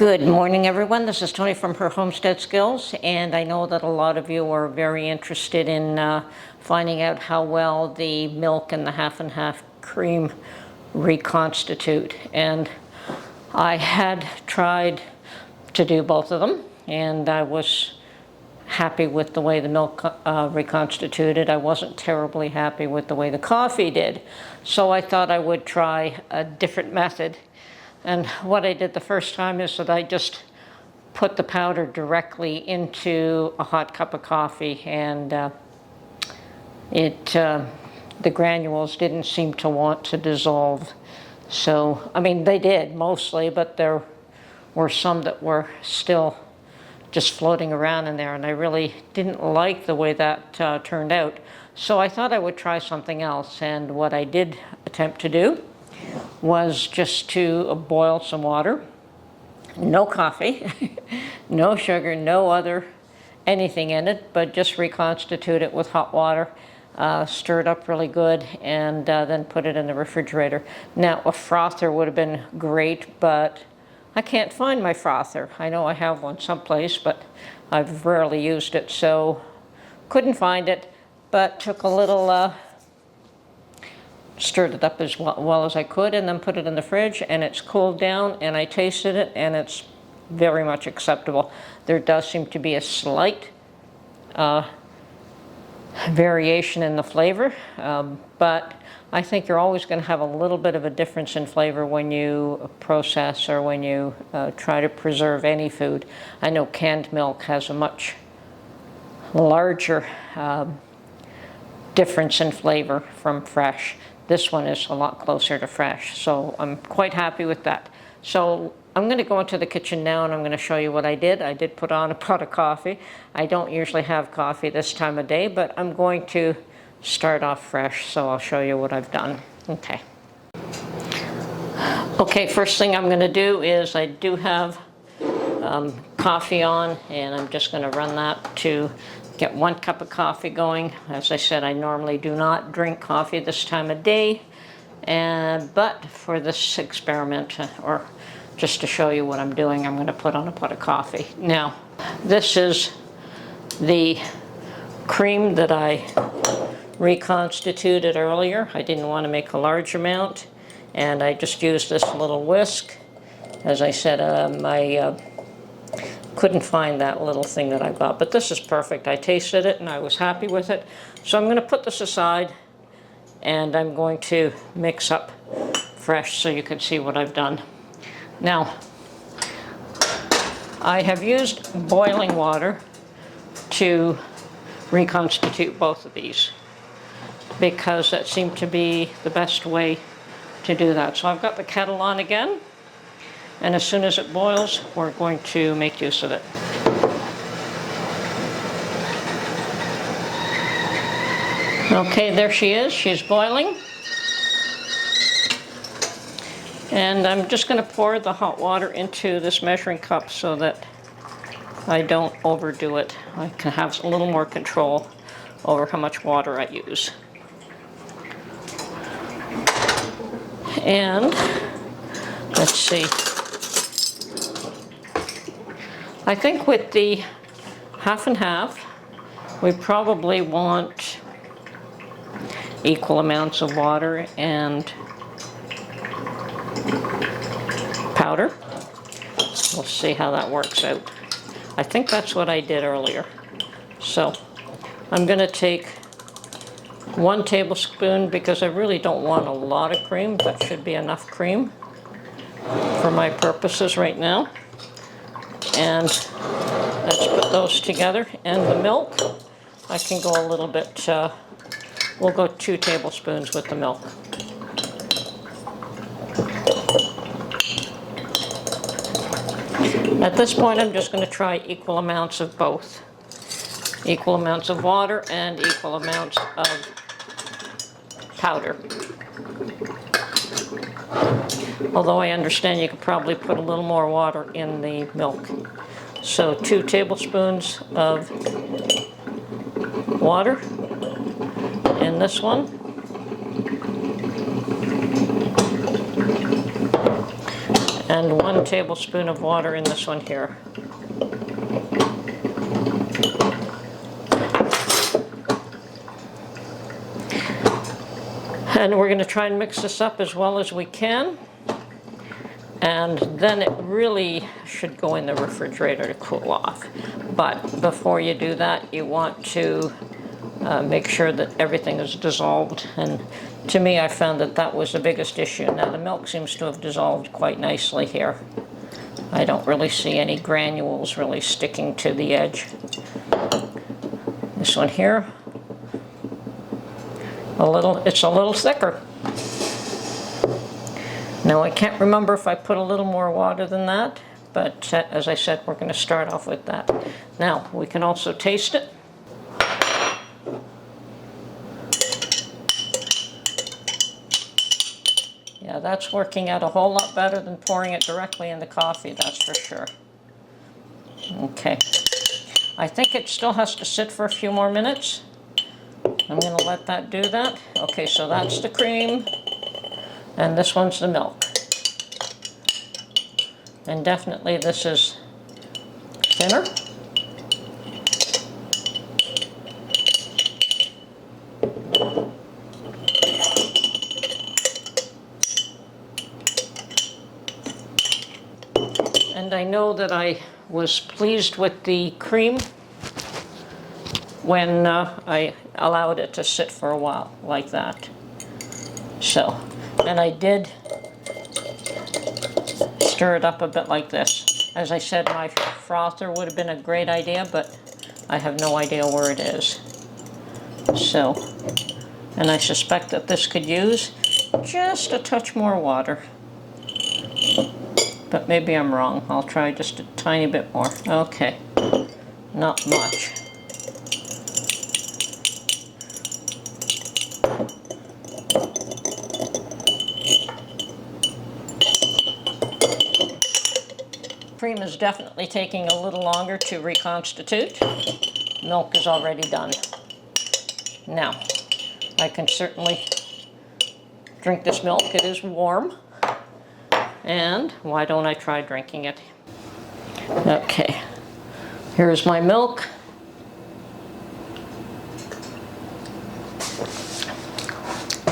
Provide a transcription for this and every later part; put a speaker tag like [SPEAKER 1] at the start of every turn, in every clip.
[SPEAKER 1] Good morning, everyone. This is Tony from Her Homestead Skills, and I know that a lot of you are very interested in finding out how well the milk and the half and half cream reconstitute. And I had tried to do both of them, and I was happy with the way the milk reconstituted. I wasn't terribly happy with the way the coffee did. So I thought I would try a different method. And what I did the first time is that I just put the powder directly into a hot cup of coffee, and the granules didn't seem to want to dissolve. So, I mean, they did mostly, but there were some that were still just floating around in there, and I really didn't like the way that turned out. So I thought I would try something else, and what I did attempt to do was just to boil some water, no coffee, no sugar, no other anything in it, but just reconstitute it with hot water, stir it up really good, and then put it in the refrigerator. Now, a frother would have been great, but I can't find my frother. I know I have one someplace, but I've rarely used it, so couldn't find it, but took a little stirred it up as well as I could, and then put it in the fridge, and it's cooled down, and I tasted it, and it's very much acceptable. There does seem to be a slight variation in the flavor, but I think you're always going to have a little bit of a difference in flavor when you process or when you try to preserve any food. I know canned milk has a much larger difference in flavor from fresh. This one is a lot closer to fresh, so I'm quite happy with that. So I'm going to go into the kitchen now, and I'm going to show you what I did. I did put on a pot of coffee. I don't usually have coffee this time of day, but I'm going to start off fresh, so I'll show you what I've done. Okay, first thing I'm going to do is I do have coffee on, and I'm just going to run that to get 1 cup of coffee going. As I said, I normally do not drink coffee this time of day, but for this experiment, or just to show you what I'm doing, I'm going to put on a pot of coffee. Now, this is the cream that I reconstituted earlier. I didn't want to make a large amount, and I just used this little whisk. As I said, I couldn't find that little thing that I got, but this is perfect. I tasted it and I was happy with it. So I'm going to put this aside, and I'm going to mix up fresh so you can see what I've done. Now, I have used boiling water to reconstitute both of these because that seemed to be the best way to do that. So I've got the kettle on again, and as soon as it boils, we're going to make use of it. Okay, there she is. She's boiling. And I'm just going to pour the hot water into this measuring cup so that I don't overdo it. I can have a little more control over how much water I use. And let's see. I think with the half and half, we probably want equal amounts of water and powder. We'll see how that works out. I think that's what I did earlier. So I'm going to take 1 tablespoon because I really don't want a lot of cream. That should be enough cream for my purposes right now. And let's put those together. And the milk, I can go a little bit, we'll go 2 tablespoons with the milk. At this point, I'm just going to try equal amounts of both. Equal amounts of water and equal amounts of powder. Although I understand you could probably put a little more water in the milk. So 2 tablespoons of water in this one. and 1 tablespoon of water in this one here. And we're going to try and mix this up as well as we can. And then it really should go in the refrigerator to cool off. But before you do that, you want to make sure that everything is dissolved. And to me, I found that that was the biggest issue. Now the milk seems to have dissolved quite nicely here. I don't really see any granules really sticking to the edge. This one here, it's a little thicker. Now I can't remember if I put a little more water than that, but as I said, we're going to start off with that. Now we can also taste it. Yeah, that's working out a whole lot better than pouring it directly in the coffee, that's for sure. Okay, I think it still has to sit for a few more minutes. I'm going to let that do that. Okay, so that's the cream, and this one's the milk. And definitely this is thinner. And I know that I was pleased with the cream when I allowed it to sit for a while like that. So, and I did stir it up a bit like this. As I said, my frother would have been a great idea, but I have no idea where it is. So, and I suspect that this could use just a touch more water. But maybe I'm wrong. I'll try just a tiny bit more. Okay, not much. Cream is definitely taking a little longer to reconstitute. Milk is already done. Now, I can certainly drink this milk. It is warm. And why don't I try drinking it? Okay, here's my milk.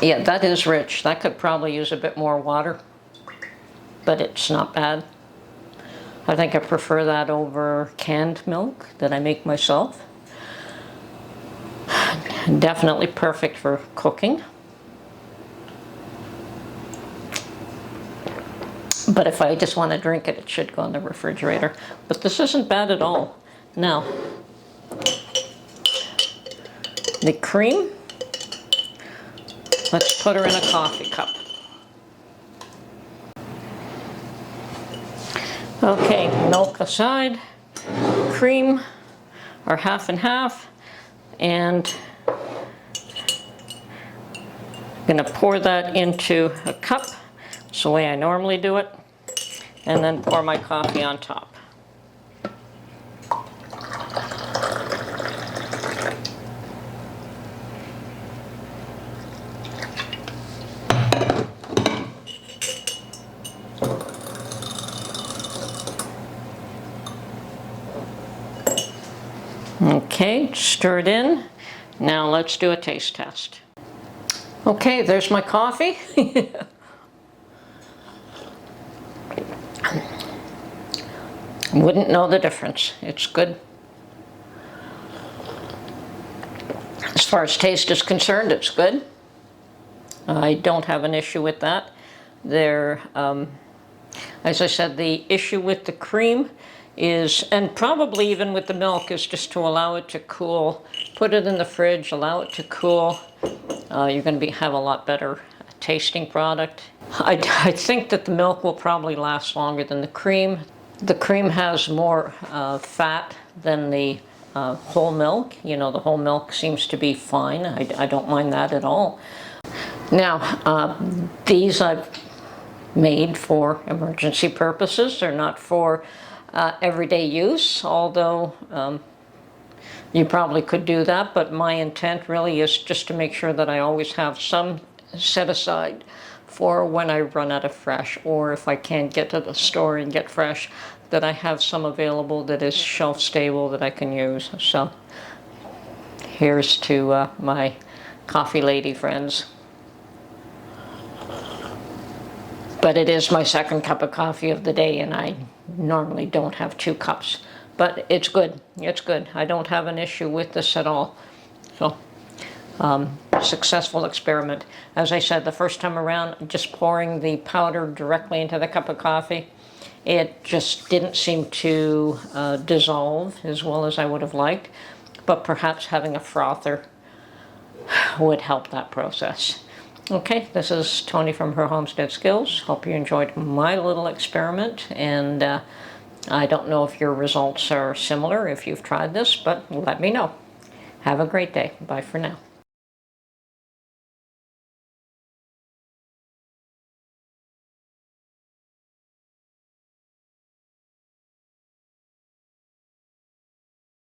[SPEAKER 1] Yeah, that is rich. That could probably use a bit more water, but it's not bad. I think I prefer that over canned milk that I make myself. Definitely perfect for cooking. But if I just want to drink it, it should go in the refrigerator. But this isn't bad at all. Now, the cream, let's put her in a coffee cup. Okay, milk aside, cream are half and half, and I'm going to pour that into a cup. It's the way I normally do it, and then pour my coffee on top. Okay, stir it in. Now let's do a taste test. Okay, there's my coffee. Wouldn't know the difference. It's good. As far as taste is concerned, it's good. I don't have an issue with that. As I said, the issue with the cream is, and probably even with the milk, is just to allow it to cool. Put it in the fridge, allow it to cool. You're going to have a lot better tasting product. I think that the milk will probably last longer than the cream. The cream has more fat than the whole milk. You know, the whole milk seems to be fine. I don't mind that at all. Now, these I've made for emergency purposes. They're not for everyday use, although you probably could do that, but my intent really is just to make sure that I always have some set aside for when I run out of fresh, or if I can't get to the store and get fresh, that I have some available that is shelf stable that I can use. So here's to my coffee lady friends. But it is my second cup of coffee of the day, and I normally don't have 2 cups. But it's good. It's good. I don't have an issue with this at all. So, successful experiment. As I said, the first time around, just pouring the powder directly into the cup of coffee, it just didn't seem to dissolve as well as I would have liked. But perhaps having a frother would help that process. Okay, this is Tony from Her Homestead Skills. Hope you enjoyed my little experiment, and I don't know if your results are similar if you've tried this, but let me know. Have a great day. Bye for now.